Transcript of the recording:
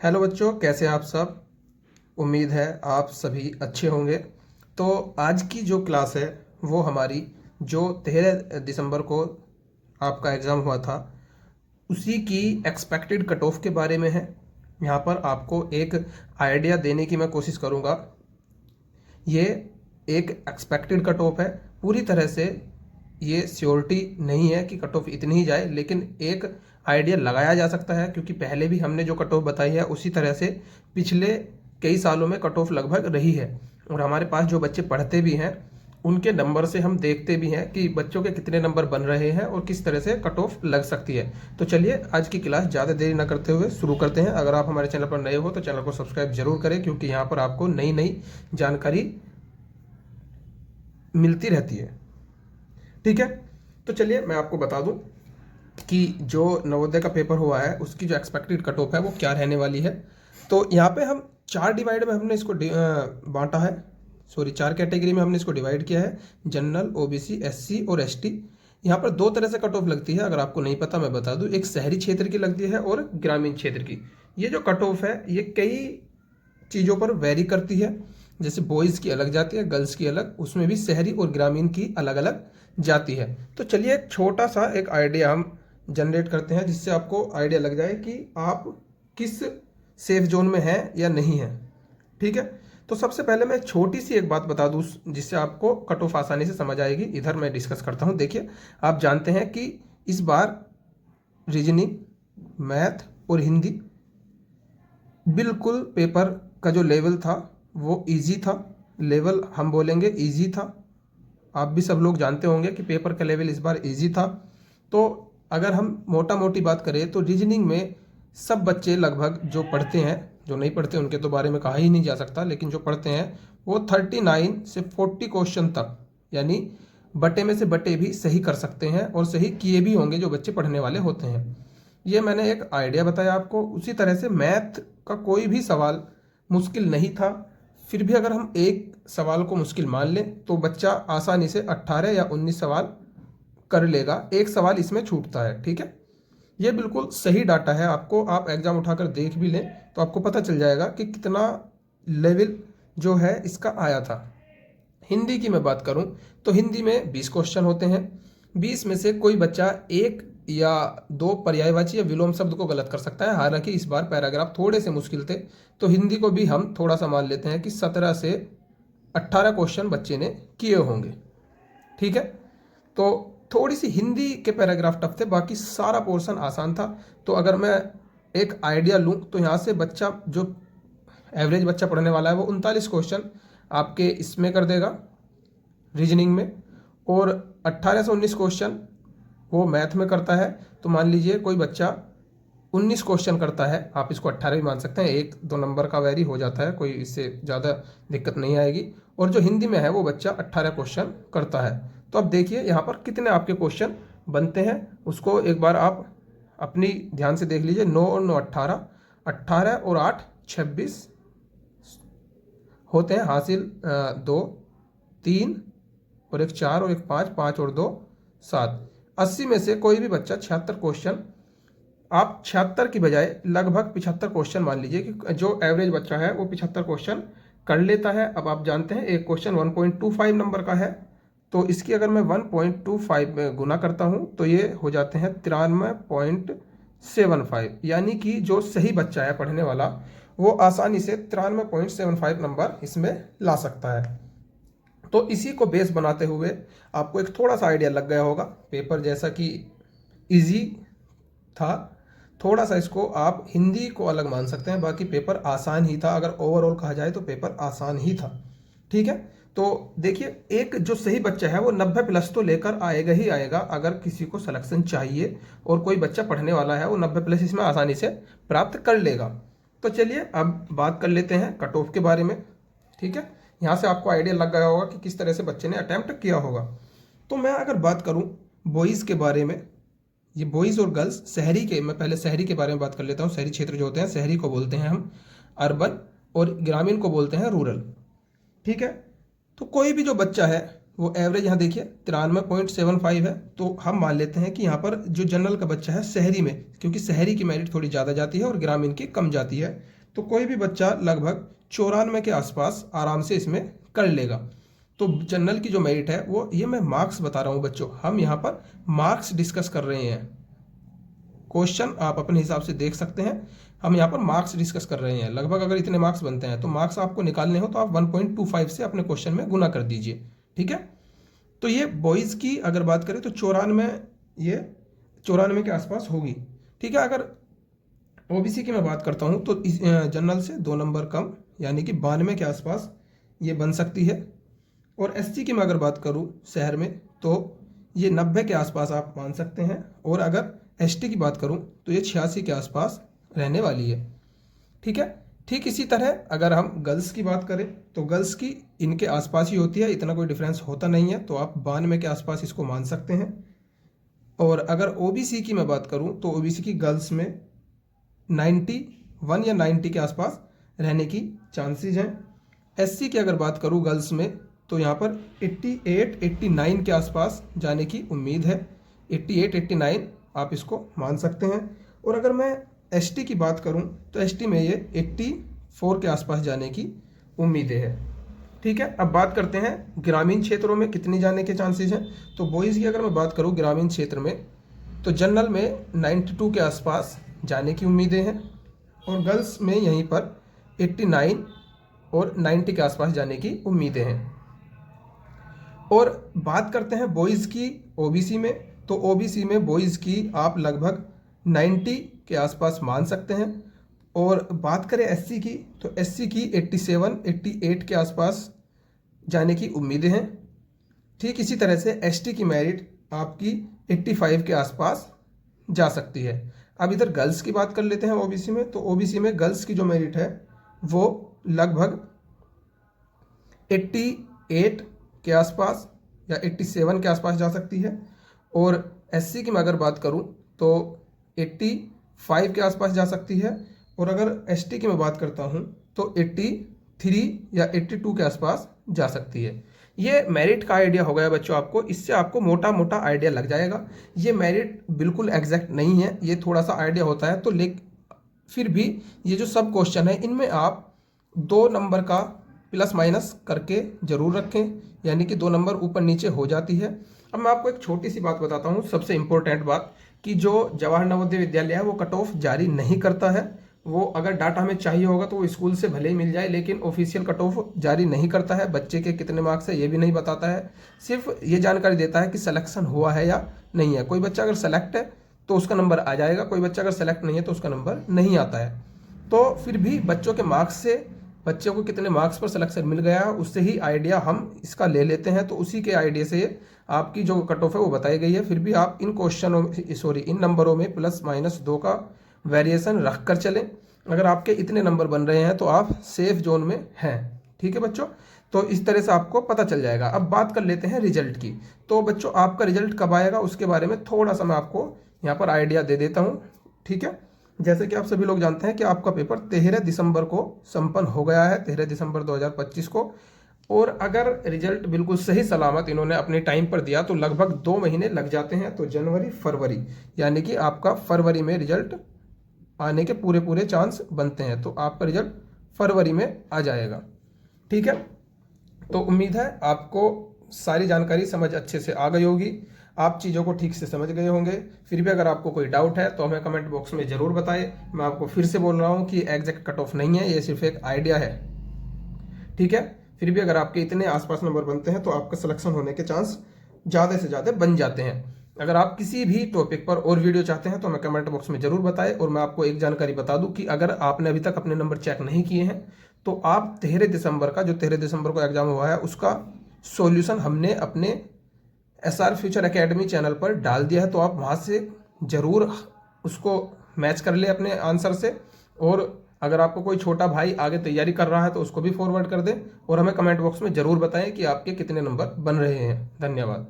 Hello बच्चों, कैसे आप सब। उम्मीद है आप सभी अच्छे होंगे। तो आज की जो क्लास है वो हमारी जो 13 दिसंबर को आपका एग्ज़ाम हुआ था उसी की एक्सपेक्टेड कट ऑफ के बारे में है। यहाँ पर आपको एक आइडिया देने की मैं कोशिश करूँगा। ये एक एक्सपेक्टेड कट ऑफ है, पूरी तरह से ये श्योरिटी नहीं है कि कट ऑफ इतनी ही जाए, लेकिन एक आइडिया लगाया जा सकता है क्योंकि पहले भी हमने जो कट ऑफ बताई है उसी तरह से पिछले कई सालों में कट ऑफ लगभग रही है। और हमारे पास जो बच्चे पढ़ते भी हैं उनके नंबर से हम देखते भी हैं कि बच्चों के कितने नंबर बन रहे हैं और किस तरह से कट ऑफ लग सकती है। तो चलिए आज की क्लास ज़्यादा देरी ना करते हुए शुरू करते हैं। अगर आप हमारे चैनल पर नए हो तो चैनल को सब्सक्राइब जरूर करें क्योंकि यहाँ पर आपको नई नई जानकारी मिलती रहती है। ठीक है, तो चलिए मैं आपको बता दूं कि जो नवोदय का पेपर हुआ है उसकी जो एक्सपेक्टेड कट ऑफ है वो क्या रहने वाली है। तो यहाँ पे हम चार डिवाइड में हमने इसको बांटा है, सॉरी 4 कैटेगरी में हमने इसको डिवाइड किया है। जनरल, ओबीसी, एससी और एसटी। यहाँ पर दो तरह से कट ऑफ लगती है, अगर आपको नहीं पता मैं बता दूं। एक शहरी क्षेत्र की लगती है और ग्रामीण क्षेत्र की। ये जो कट ऑफ है ये कई चीज़ों पर वेरी करती है, जैसे बॉयज़ की अलग जाती है, गर्ल्स की अलग, उसमें भी शहरी और ग्रामीण की अलग अलग जाती है। तो चलिए एक छोटा सा एक आइडिया हम जनरेट करते हैं जिससे आपको आइडिया लग जाए कि आप किस सेफ जोन में हैं या नहीं हैं। ठीक है, तो सबसे पहले मैं छोटी सी एक बात बता दूं जिससे आपको कट ऑफ आसानी से समझ आएगी। इधर मैं डिस्कस करता हूं। देखिए, आप जानते हैं कि इस बार रीजनिंग, मैथ और हिंदी बिल्कुल पेपर का जो लेवल था वो इजी था। लेवल हम बोलेंगे इजी था। आप भी सब लोग जानते होंगे कि पेपर का लेवल इस बार इजी था। तो अगर हम मोटा मोटी बात करें तो रीजनिंग में सब बच्चे लगभग जो पढ़ते हैं, जो नहीं पढ़ते उनके तो बारे में कहा ही नहीं जा सकता, लेकिन जो पढ़ते हैं वो 39 से 40 क्वेश्चन तक, यानी बटे में से बटे भी सही कर सकते हैं और सही किए भी होंगे जो बच्चे पढ़ने वाले होते हैं। ये मैंने एक आइडिया बताया आपको। उसी तरह से मैथ का कोई भी सवाल मुश्किल नहीं था। फिर भी अगर हम एक सवाल को मुश्किल मान लें तो बच्चा आसानी से 18 या 19 सवाल कर लेगा। एक सवाल इसमें छूटता है। ठीक है, ये बिल्कुल सही डाटा है। आपको आप एग्जाम उठाकर देख भी लें तो आपको पता चल जाएगा कि कितना लेवल जो है इसका आया था। हिंदी की मैं बात करूं तो हिंदी में 20 क्वेश्चन होते हैं। 20 में से कोई बच्चा एक या दो पर्यायवाची या विलोम शब्द को गलत कर सकता है। हालांकि इस बार पैराग्राफ थोड़े से मुश्किल थे तो हिंदी को भी हम थोड़ा सा मान लेते हैं कि 17 से 18 क्वेश्चन बच्चे ने किए होंगे। ठीक है, तो थोड़ी सी हिंदी के पैराग्राफ टफ थे, बाकी सारा पोर्शन आसान था। तो अगर मैं एक आइडिया लूँ तो यहाँ से बच्चा जो एवरेज बच्चा पढ़ने वाला है वो 39 क्वेश्चन आपके इसमें कर देगा रीजनिंग में, और 18 से 19 क्वेश्चन वो मैथ में करता है। तो मान लीजिए कोई बच्चा 19 क्वेश्चन करता है, आप इसको 18 भी मान सकते हैं, एक दो नंबर का वैरी हो जाता है, कोई इससे ज़्यादा दिक्कत नहीं आएगी। और जो हिंदी में है वो बच्चा 18 क्वेश्चन करता है। तो अब देखिए यहाँ पर कितने आपके क्वेश्चन बनते हैं, उसको एक बार आप अपनी ध्यान से देख लीजिए। 9 और 9 18, 18 और 8 26 होते हैं हासिल। 2 3 और एक 4 और एक 5, 5 और 2 7। 80 में से कोई भी बच्चा 76 क्वेश्चन, आप 76 की बजाय लगभग 75 क्वेश्चन मान लीजिए कि जो एवरेज बच्चा है वो 75 क्वेश्चन कर लेता है। अब आप जानते हैं एक क्वेश्चन 1.25 नंबर का है, तो इसकी अगर मैं 1.25 में गुना करता हूं तो ये हो जाते हैं 93.75, यानी कि जो सही बच्चा है पढ़ने वाला वो आसानी से 93.75 नंबर इसमें ला सकता है। तो इसी को बेस बनाते हुए आपको एक थोड़ा सा आइडिया लग गया होगा। पेपर जैसा कि इजी था, थोड़ा सा इसको आप हिंदी को अलग मान सकते हैं, बाकी पेपर आसान ही था। अगर ओवरऑल कहा जाए तो पेपर आसान ही था। ठीक है, तो देखिए एक जो सही बच्चा है वो 90 प्लस तो लेकर आएगा ही आएगा। अगर किसी को सिलेक्शन चाहिए और कोई बच्चा पढ़ने वाला है वो 90 प्लस इसमें आसानी से प्राप्त कर लेगा। तो चलिए अब बात कर लेते हैं कट ऑफ के बारे में। ठीक है, यहाँ से आपको आइडिया लग गया होगा कि किस तरह से बच्चे ने अटैम्प्ट किया होगा। तो मैं अगर बात करूँ बॉयज़ के बारे में, ये बॉयज़ और गर्ल्स शहरी के, मैं पहले शहरी के बारे में बात कर लेता हूँ। शहरी क्षेत्र जो होते हैं शहरी को बोलते हैं हम अर्बन, और ग्रामीण को बोलते हैं रूरल। ठीक है, तो कोई भी जो बच्चा है वो एवरेज यहाँ देखिए 93.75 है। तो हम मान लेते हैं कि यहाँ पर जो जनरल का बच्चा है शहरी में, क्योंकि शहरी की मेरिट थोड़ी ज़्यादा जाती है और ग्रामीण की कम जाती है, तो कोई भी बच्चा लगभग 94 के आसपास आराम से इसमें कर लेगा। तो जनरल की जो मेरिट है वो, ये मैं मार्क्स बता रहा हूँ बच्चों, हम यहाँ पर मार्क्स डिस्कस कर रहे हैं। क्वेश्चन आप अपने हिसाब से देख सकते हैं, हम यहाँ पर मार्क्स डिस्कस कर रहे हैं। लगभग अगर इतने मार्क्स बनते हैं तो मार्क्स आपको निकालने हो तो आप 1.25 से अपने क्वेश्चन में गुना कर दीजिए, ठीक है। तो ये बॉयज़ की अगर बात करें तो 94, ये 94 के आसपास होगी, ठीक है। अगर ओबीसी की मैं बात करता हूँ तो जनरल से 2 नंबर कम, यानी कि 92 के आसपास ये बन सकती है। और एससी की मैं अगर बात करूँ शहर में तो ये 90 के आसपास आप मान सकते हैं। और अगर एसटी की बात करूँ तो ये 86 के आसपास रहने वाली है, ठीक है। ठीक इसी तरह अगर हम गर्ल्स की बात करें तो गर्ल्स की इनके आसपास ही होती है, इतना कोई डिफरेंस होता नहीं है, तो आप 92 के आसपास इसको मान सकते हैं। और अगर ओबीसी की मैं बात करूं तो ओबीसी की गर्ल्स में 91 या 90 के आसपास रहने की चांसेस हैं। एससी की अगर बात करूं गर्ल्स में तो यहाँ पर 88-89 के आसपास जाने की उम्मीद है। 88-89 आप इसको मान सकते हैं। और अगर मैं एसटी की बात करूं तो एसटी में ये 84 के आसपास जाने की उम्मीदें है, ठीक है। अब बात करते हैं ग्रामीण क्षेत्रों में कितनी जाने के चांसेस हैं। तो बॉयज़ की अगर मैं बात करूं ग्रामीण क्षेत्र में तो जनरल में 92 के आसपास जाने की उम्मीदें हैं। और गर्ल्स में यहीं पर 89 और 90 के आसपास जाने की उम्मीदें हैं। और बात करते हैं बॉयज़ की ओबीसी में, तो ओबीसी में बॉयज़ की आप लगभग 90 के आसपास मान सकते हैं। और बात करें एससी की तो एससी की 87-88 के आसपास जाने की उम्मीदें हैं। ठीक इसी तरह से एसटी की मेरिट आपकी 85 के आसपास जा सकती है। अब इधर गर्ल्स की बात कर लेते हैं ओबीसी में, तो ओबीसी में गर्ल्स की जो मेरिट है वो लगभग 88 के आसपास या 87 के आसपास जा सकती है। और एससी की मैं अगर बात करूं तो 85 के आसपास जा सकती है। और अगर एसटी की मैं बात करता हूं तो 83 या 82 के आसपास जा सकती है। ये मेरिट का आइडिया हो गया बच्चों आपको, इससे आपको मोटा मोटा आइडिया लग जाएगा। ये मेरिट बिल्कुल एग्जैक्ट नहीं है, ये थोड़ा सा आइडिया होता है। तो फिर भी ये जो सब क्वेश्चन है इनमें आप 2 नंबर का प्लस माइनस करके जरूर रखें, यानी कि 2 नंबर ऊपर नीचे हो जाती है। अब मैं आपको एक छोटी सी बात बताता हूँ, सबसे इम्पोर्टेंट बात, कि जो जवाहर नवोदय विद्यालय है वो कट ऑफ जारी नहीं करता है। वो अगर डाटा हमें चाहिए होगा तो वो स्कूल से भले ही मिल जाए, लेकिन ऑफिशियल कट ऑफ जारी नहीं करता है। बच्चे के कितने मार्क्स है ये भी नहीं बताता है, सिर्फ ये जानकारी देता है कि सिलेक्शन हुआ है या नहीं है। कोई बच्चा अगर सेलेक्ट है तो उसका नंबर आ जाएगा, कोई बच्चा अगर सेलेक्ट नहीं है तो उसका नंबर नहीं आता है। तो फिर भी बच्चों के मार्क्स से, बच्चों को कितने मार्क्स पर सिलेक्शन मिल गया है उससे ही आइडिया हम इसका ले लेते हैं। तो उसी के आइडिया से आपकी जो कट ऑफ है वो बताई गई है। फिर भी आप इन क्वेश्चनों इन नंबरों में प्लस माइनस 2 का वेरिएशन रख कर चलें। अगर आपके इतने नंबर बन रहे हैं तो आप सेफ जोन में हैं, ठीक है बच्चों। तो इस तरह से आपको पता चल जाएगा। अब बात कर लेते हैं रिजल्ट की। तो बच्चों आपका रिजल्ट कब आएगा उसके बारे में थोड़ा सा मैं आपको यहाँ पर आइडिया दे देता हूँ, ठीक है। जैसे कि आप सभी लोग जानते हैं कि आपका पेपर 13 दिसंबर को संपन्न हो गया है, 13 दिसंबर 2025 को। और अगर रिजल्ट बिल्कुल सही सलामत इन्होंने अपने टाइम पर दिया तो लगभग 2 महीने लग जाते हैं। तो जनवरी फरवरी, यानी कि आपका फरवरी में रिजल्ट आने के पूरे चांस बनते हैं। तो आपका रिजल्ट फरवरी में आ जाएगा, ठीक है। तो उम्मीद है आपको सारी जानकारी समझ अच्छे से आ गई होगी, आप चीज़ों को ठीक से समझ गए होंगे। फिर भी अगर आपको कोई डाउट है तो हमें कमेंट बॉक्स में ज़रूर बताएं। मैं आपको फिर से बोल रहा हूँ कि एग्जैक्ट कट ऑफ नहीं है, ये सिर्फ एक आइडिया है, ठीक है। फिर भी अगर आपके इतने आसपास नंबर बनते हैं तो आपका सिलेक्शन होने के चांस ज़्यादा से ज़्यादा बन जाते हैं। अगर आप किसी भी टॉपिक पर और वीडियो चाहते हैं तो हमें कमेंट बॉक्स में ज़रूर बताएं। और मैं आपको एक जानकारी बता दूं कि अगर आपने अभी तक अपने नंबर चेक नहीं किए हैं तो आप 13 दिसंबर का, जो 13 दिसंबर को एग्जाम हुआ है उसका सॉल्यूशन हमने अपने SR फ्यूचर एकेडमी चैनल पर डाल दिया है। तो आप वहाँ से ज़रूर उसको मैच कर ले अपने आंसर से। और अगर आपको कोई छोटा भाई आगे तैयारी कर रहा है तो उसको भी फॉरवर्ड कर दें। और हमें कमेंट बॉक्स में ज़रूर बताएं कि आपके कितने नंबर बन रहे हैं। धन्यवाद।